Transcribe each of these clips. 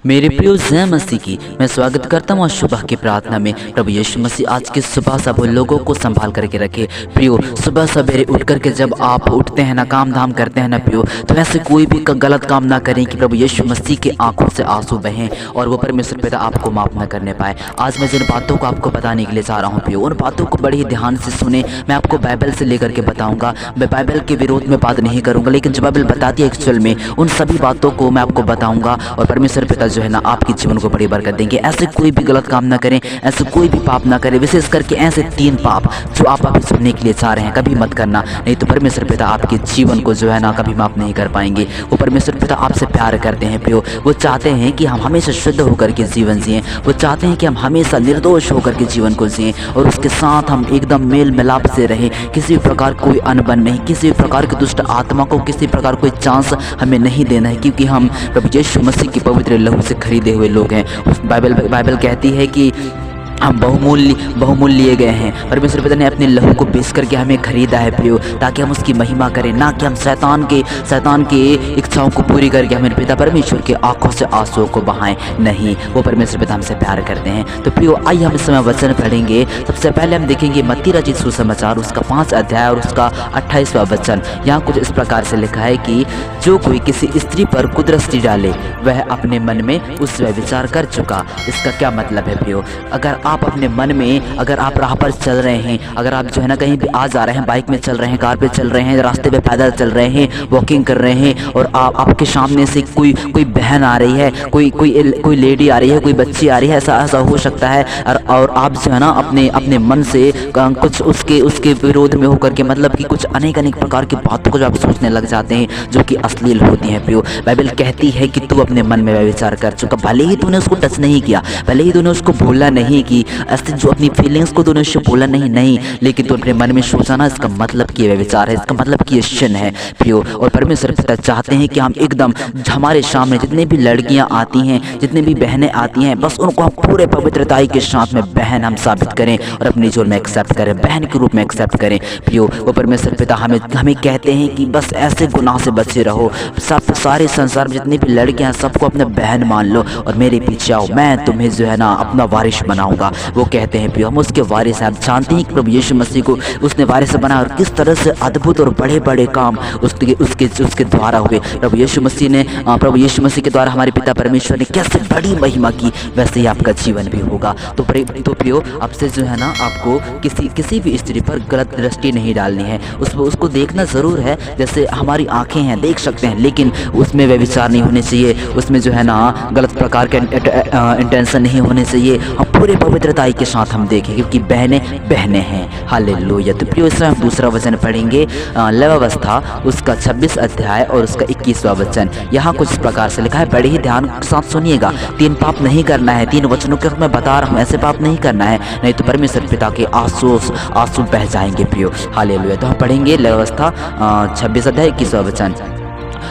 मेरे प्रिय जय मसीह की मैं स्वागत करता हूँ सुबह की प्रार्थना में। प्रभु यीशु मसीह आज की सुबह सब लोगों को संभाल करके रखे। प्रियो, सुबह सवेरे उठ करके जब आप उठते हैं ना, काम धाम करते हैं ना प्रियो, तो ऐसे कोई भी गलत काम ना करें कि प्रभु यीशु मसीह के आंखों से आंसू बहें और वो परमेश्वर पिता आपको माफ न करने पाए। आज मैं जिन बातों को आपको बताने के लिए चाह रहा हूँ प्रियो, उन बातों को बड़ी ही ध्यान से सुने। मैं आपको बाइबल से लेकर के बताऊँगा। मैं बाइबल के विरोध में बात नहीं करूँगा, लेकिन जो बाइबल बताती है एक्चुअल में उन सभी बातों को मैं आपको बताऊँगा और परमेश्वर पिता जो है ना आपके जीवन को बड़ी बरकत देंगे। ऐसे कोई भी गलत काम ना करें, ऐसे कोई भी पाप ना करें, विशेष करके ऐसे 3 पाप जो आप अभी सुनने के लिए चाह रहे हैं कभी मत करना, नहीं तो परमेश्वर पिता आपके जीवन को जो है ना कभी माफ नहीं कर पाएंगे। वो परमेश्वर पिता आपसे प्यार करते हैं प्रियो। वो चाहते हैं कि हम हमेशा शुद्ध होकर के जीवन जिएं। वो चाहते हैं कि हम हमेशा निर्दोष होकर के जीवन को जिएं और उसके साथ हम एकदम मेल मिलाप से रहें। किसी प्रकार कोई अनबन नहीं, किसी प्रकार की दुष्ट आत्मा को किसी प्रकार कोई चांस हमें नहीं देना है, क्योंकि हम प्रभु यीशु मसीह के पवित्र लहू से खरीदे हुए लोग हैं। बाइबल कहती है कि हम बहुमूल्य लिए गए हैं। परमेश्वर पिता ने अपने लहू को बेच करके हमें खरीदा है प्रियो, ताकि हम उसकी महिमा करें, ना कि हम शैतान के इच्छाओं को पूरी करके हमें पिता परमेश्वर के आंखों से आंसुओं को बहाएं। नहीं, वो परमेश्वर पिता हमसे प्यार करते हैं। तो प्रियो, आइए हम इस समय वचन पढ़ेंगे। सबसे पहले हम देखेंगे मत्ती रचित सुसमाचार उसका 5 अध्याय और उसका 28वां वचन। यहाँ कुछ इस प्रकार से लिखा है कि जो कोई किसी स्त्री पर कुदृष्टि डाले वह अपने मन में उस विचार कर चुका। इसका क्या मतलब है प्रियो? अगर आप अपने मन में, अगर आप राह पर चल रहे हैं, अगर आप जो है ना कहीं भी आ जा रहे हैं, बाइक में चल रहे हैं, कार पे चल रहे हैं, रास्ते पे पैदल चल रहे हैं, वॉकिंग कर रहे हैं और आपके सामने से कोई बहन आ रही है, कोई लेडी आ रही है, कोई बच्ची आ रही है, ऐसा हो सकता है और आप जो है ना अपने मन से कुछ उसके विरोध में होकर के, मतलब कि कुछ अनेक प्रकार की बातों को जो आप सोचने लग जाते हैं जो कि अश्लील होती हैं प्रियो। बाइबल कहती है कि तू अपने मन में विचार कर चुका। भले ही तूने उसको टच नहीं किया, भले ही तूने उसको भूला नहीं कि ऐसे जो अपनी फीलिंग्स को तूने उससे बोला नहीं, लेकिन तू अपने मन में सोचा ना, इसका मतलब कि ये विचार है, इसका मतलब कि ये sin है प्रियो। और परमेश्वर पिता चाहते हैं कि हम एकदम हमारे सामने जितने भी लड़कियां आती हैं, जितने भी बहनें आती हैं, बस उनको हम पूरे पवित्रताई के साथ में बहन हम साबित करें और अपने जीवन में एक्सेप्ट करें, बहन के रूप में एक्सेप्ट करें प्रियो। वो परमेश्वर पिता हमें कहते हैं कि बस ऐसे गुनाह से बचे रहो। सारे संसार में जितनी भी लड़कियां सबको अपने बहन मान लो और मेरे पीछे आओ, मैं तुम्हें जो है ना अपना वारिस बनाऊंगा। वो कहते हैं प्रियो, हम उसके वारिस हैं। आप जानते हैं कि प्रभु यीशु मसीह को उसने वारिस बनाया और किस तरह से अद्भुत और बड़े काम उसके द्वारा हुए। प्रभु यीशु मसीह के द्वारा हमारे पिता परमेश्वर ने कैसे बड़ी महिमा की, वैसे ही आपका जीवन भी होगा। तो प्रियो, आपसे जो है ना आपको किसी भी स्त्री पर गलत दृष्टि नहीं डालनी है। उसको देखना ज़रूर है, जैसे हमारी आँखें हैं देख सकते हैं, लेकिन उसमें व्यभिचार नहीं होने चाहिए, उसमें जो है ना गलत प्रकार के इंटेंशन नहीं होने चाहिए। हम पूरे पवित्रताई के साथ हम देखें, क्योंकि बहनें हैं। हालेलुया। तो प्रियो, इसमें हम दूसरा वचन पढ़ेंगे, लवावस्था उसका 26 अध्याय और उसका 21वां वचन। यहाँ कुछ इस प्रकार से लिखा है, बड़े ही ध्यान के साथ सुनिएगा। 3 पाप नहीं करना है, 3 वचनों के मैं बता रहा हूँ, ऐसे पाप नहीं करना है, नहीं तो परमेश्वर पिता के आंसू बह जाएंगे प्रियो। हालेलुया। तो हम पढ़ेंगे लवावस्था 26 अध्याय 21वां वचन।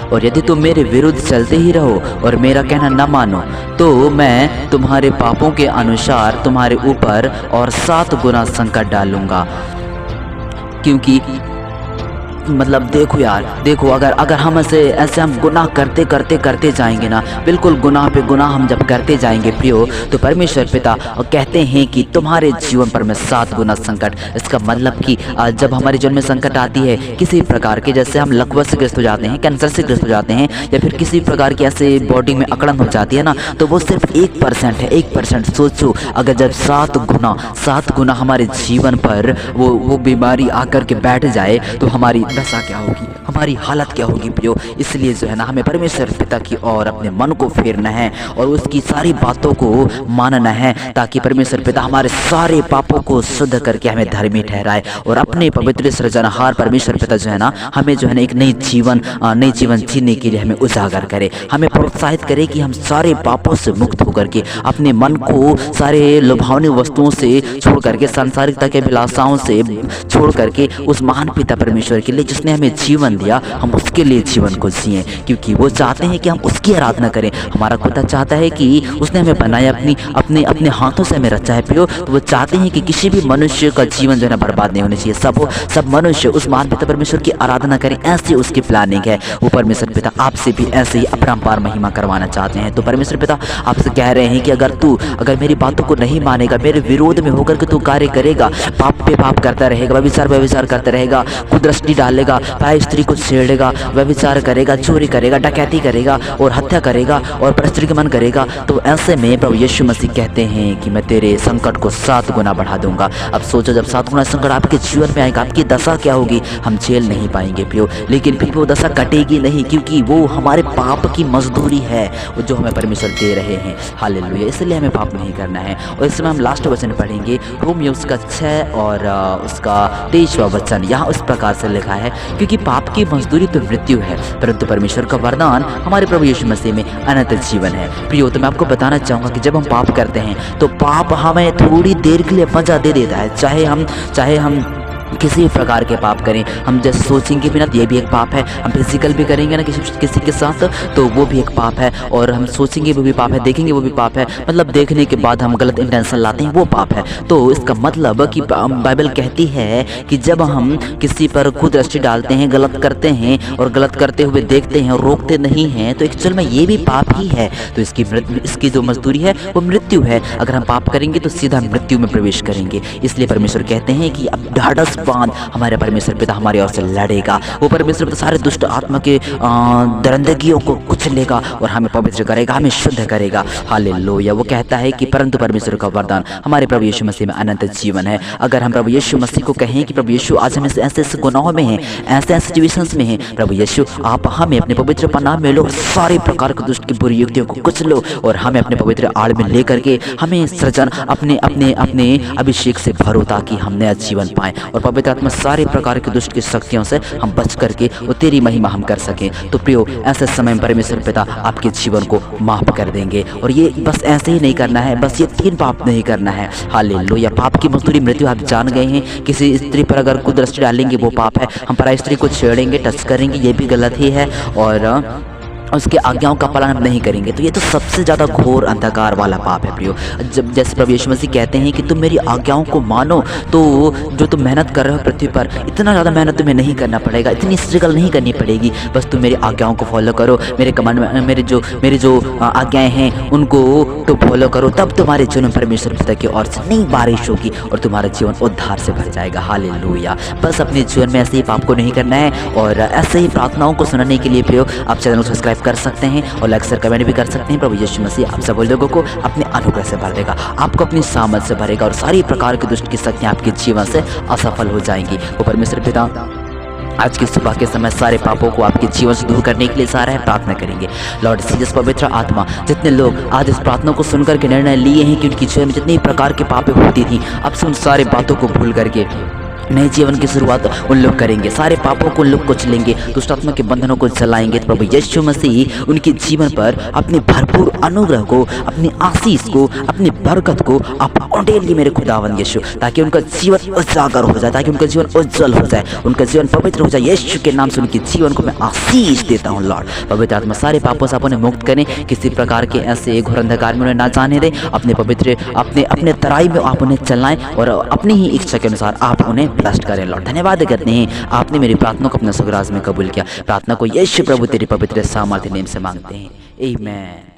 और यदि तुम मेरे विरुद्ध चलते ही रहो और मेरा कहना न मानो, तो मैं तुम्हारे पापों के अनुसार तुम्हारे ऊपर और 7 गुना संकट डालूंगा। क्योंकि मतलब देखो अगर हम ऐसे हम गुनाह करते जाएंगे ना, बिल्कुल गुनाह पे गुनाह हम जब करते जाएंगे प्रियो, तो परमेश्वर पिता कहते हैं कि तुम्हारे जीवन पर मैं 7 गुना संकट। इसका मतलब कि जब हमारे जीवन में संकट आती है किसी प्रकार के, जैसे हम लकवा से ग्रस्त हो जाते हैं, कैंसर से ग्रस्त हो जाते हैं, या फिर किसी प्रकार की ऐसे बॉडी में अकड़न हो जाती है ना, तो वो सिर्फ 1% है। 1% सोचो, अगर जब 7 गुना हमारे जीवन पर वो बीमारी आकर के बैठ जाए तो हमारी दशा क्या होगी, हमारी हालत क्या होगी प्रियो। इसलिए जो है ना हमें परमेश्वर पिता की ओर अपने मन को फेरना है और उसकी सारी बातों को मानना है, ताकि परमेश्वर पिता हमारे सारे पापों को शुद्ध करके हमें धर्मी ठहराए और अपने पवित्र सृजनहार परमेश्वर पिता जो है ना हमें जो है ना एक नई जीवन जीने के लिए हमें उजागर करे, हमें प्रोत्साहित करे कि हम सारे पापों से मुक्त होकर के अपने मन को सारे लुभावनी वस्तुओं से छोड़ करके, सांसारिकता के अभिलाषाओं से छोड़ करके उस महान पिता परमेश्वर के लिए जिसने हमें जीवन जीवन दिया हम उसके लिए जीवन को जिएं, क्योंकि वो चाहते हैं कि हम उसकी आराधना करें। हमारा खुदा चाहता है कि उसने हमें बनाया, अपने अपने हाथों से हमें रचा है प्रियो। तो वो चाहते हैं कि किसी भी मनुष्य का जीवन जो है बर्बाद नहीं होना चाहिए। सब मनुष्य उस महान पिता परमेश्वर की आराधना करें, ऐसी उसकी प्लानिंग है। वो परमेश्वर पिता आपसे भी ऐसे ही अपरंपार महिमा करवाना चाहते हैं। तो परमेश्वर पिता आपसे कह रहे हैं कि अगर मेरी बातों को नहीं मानेगा, मेरे विरोध में होकर के तू कार्य करेगा, पाप पे पाप करता रहेगा, व्यभिचार करता रहेगा, कुदृष्टि डालेगा, पराई स्त्री को छेड़ेगा, व्यभिचार करेगा, चोरी करेगा, डकैती करेगा और हत्या करेगा और परस्त्रीगमन करेगा, तो ऐसे में प्रभु यीशु मसीह कहते हैं कि मैं तेरे संकट को 7 गुना बढ़ा दूंगा। अब सोचो, जब 7 गुना संकट आपके जीवन में आएगा, आपकी दशा क्या होगी? हम झेल नहीं पाएंगे प्रियो। लेकिन फिर वो दशा कटेगी नहीं, क्योंकि वो हमारे पाप की मजदूरी है, वो जो हमें परमेश्वर दे रहे हैं। हालेलुया। इसलिए हमें पाप नहीं करना है। और इसमें हम लास्ट वचन पढ़ेंगे, रोमियो उसका 6 और उसका 23वां वचन। यहाँ उस प्रकार से लिखा है, क्योंकि पाप की मजदूरी तो मृत्यु है, परंतु परमेश्वर का वरदान हमारे प्रभु यीशु मसीह में अनंत जीवन है। प्रियो, तो मैं आपको बताना चाहूँगा कि जब हम पाप करते हैं तो पाप हमें थोड़ी देर के लिए मजा दे देता है। चाहे हम किसी भी प्रकार के पाप करें, हम जैसे सोचेंगे भी ना तो ये भी एक पाप है। हम फिजिकल भी करेंगे ना किसी के साथ तो वो भी एक पाप है, और हम सोचेंगे वो भी पाप है, देखेंगे वो भी पाप है, मतलब देखने के बाद हम गलत इंटेंशन लाते हैं, वो पाप है। तो इसका मतलब कि बाइबल कहती है कि जब हम किसी पर कुदृष्टि डालते हैं, गलत करते हैं और गलत करते हुए देखते हैं और रोकते नहीं हैं, तो एक्चुअल में ये भी पाप ही है। तो इसकी जो मजदूरी है वो मृत्यु है। अगर हम पाप करेंगे तो सीधा मृत्यु में प्रवेश करेंगे। इसलिए परमेश्वर कहते हैं कि अब ढाढ़स बांध, हमारे परमेश्वर पिता हमारे ओर से लड़ेगा। वो परमेश्वर पिता सारे दुष्ट आत्मा के दरंदगियों को कुचलेगा और हमें पवित्र करेगा, हमें शुद्ध करेगा। हालेलुया। वो कहता है कि परंतु परमेश्वर का वरदान हमारे प्रभु यीशु मसीह में अनंत जीवन है। अगर हम प्रभु यीशु मसीह को कहें कि प्रभु यीशु आज हम ऐसे गुनाहों में हैं, ऐसे सिचुएशंस में हैं, प्रभु यीशु आप हमें अपने पवित्र पनाह में लो, सारे प्रकार के दुष्ट की बुरी युक्तियों को कुचलो और हमें अपने पवित्र आड़ में लेकर के हमें सृजन अपने अभिषेक से भरो, ताकि हम नया जीवन पाएं और पवित्र आत्मा सारे प्रकार के दुष्ट की शक्तियों से हम बच करके वो तेरी महिमा हम कर सकें। तो प्रियो, ऐसे समय में परमेश्वर पिता आपके जीवन को माफ कर देंगे। और ये बस ऐसे ही नहीं करना है, बस ये 3 पाप नहीं करना है। हालेलुया। पाप की मजदूरी मृत्यु, आप जान गए हैं। किसी स्त्री पर अगर कुदृष्टि डालेंगे वो पाप है, हम पराई स्त्री को छेड़ेंगे, टच करेंगे, ये भी गलत ही है, और उसके आज्ञाओं का पालन हम नहीं करेंगे तो ये तो सबसे ज़्यादा घोर अंधकार वाला पाप है प्रियो। जब जैसे प्रभु यीशु मसीह कहते हैं कि तुम मेरी आज्ञाओं को मानो, तो जो तुम मेहनत कर रहे हो पृथ्वी पर, इतना ज़्यादा मेहनत तुम्हें नहीं करना पड़ेगा, इतनी स्ट्रगल नहीं करनी पड़ेगी, बस तुम मेरी आज्ञाओं को फॉलो करो, मेरे कमांड मेरे जो आज्ञाएँ हैं उनको तो फॉलो करो, तब तुम्हारे जीवन में परमेश्वर पिता की ओर से नई बारिश होगी और तुम्हारा जीवन उद्धार से भर जाएगा। हालेलुया। बस अपने जीवन में ऐसे ही पाप को नहीं करना है, और ऐसे ही प्रार्थनाओं को सुनने के लिए प्रियो आप चैनल को सब्सक्राइब कर सकते हैं और लाइक शेयर कमेंट भी कर सकते हैं। प्रभु यीशु मसीह आप सब लोगों को अपने अनुग्रह से भर देगा, आपको अपनी सामर्थ से भरेगा और सारी प्रकार की दुष्ट की शक्तियां आपके जीवन से असफल हो जाएंगी। वो परमेश्वर पिता आज की सुबह के समय सारे पापों को आपके जीवन से दूर करने के लिए सारा है प्रार्थना करेंगे। लॉर्ड जीसस पवित्र आत्मा, जितने लोग आज इस प्रार्थना को सुनकर के निर्णय लिए हैं कि उनकी जीवन में जितनी प्रकार के पाप होती थी, अब से उन सारे बातों को भूल करके नए जीवन की शुरुआत उन लोग करेंगे, सारे पापों को उन लोग कुचलेंगे, दुष्ट आत्मा के बंधनों को जलाएंगे। तो प्रभु यीशु मसीह उनके जीवन पर अपने भरपूर अनुग्रह को, अपनी आशीष को, अपनी बरकत को आप उंडेलिए मेरे खुदावंद यीशु, ताकि उनका जीवन उजागर हो जाए, ताकि उनका जीवन उज्जवल हो जाए, उनका जीवन पवित्र हो जाए। यीशु के नाम से उनके जीवन को मैं आशीष देता हूँ। लॉर्ड पवित्र आत्मा सारे पापों से आप उन्हें मुक्त करें, किसी प्रकार के ऐसे घोर अंधकार में उन्हें ना जाने दें, अपने पवित्र अपने तराई में आप उन्हें चलाएं और अपनी ही इच्छा के अनुसार आप उन्हें ब्लेस्ड करें। लॉर्ड धन्यवाद करते हैं, आपने मेरी प्रार्थना को अपने स्वर्गराज में कबूल किया। प्रार्थना को यीशु प्रभु तेरी पवित्र सामर्थ्य नाम से मांगते हैं, आमीन।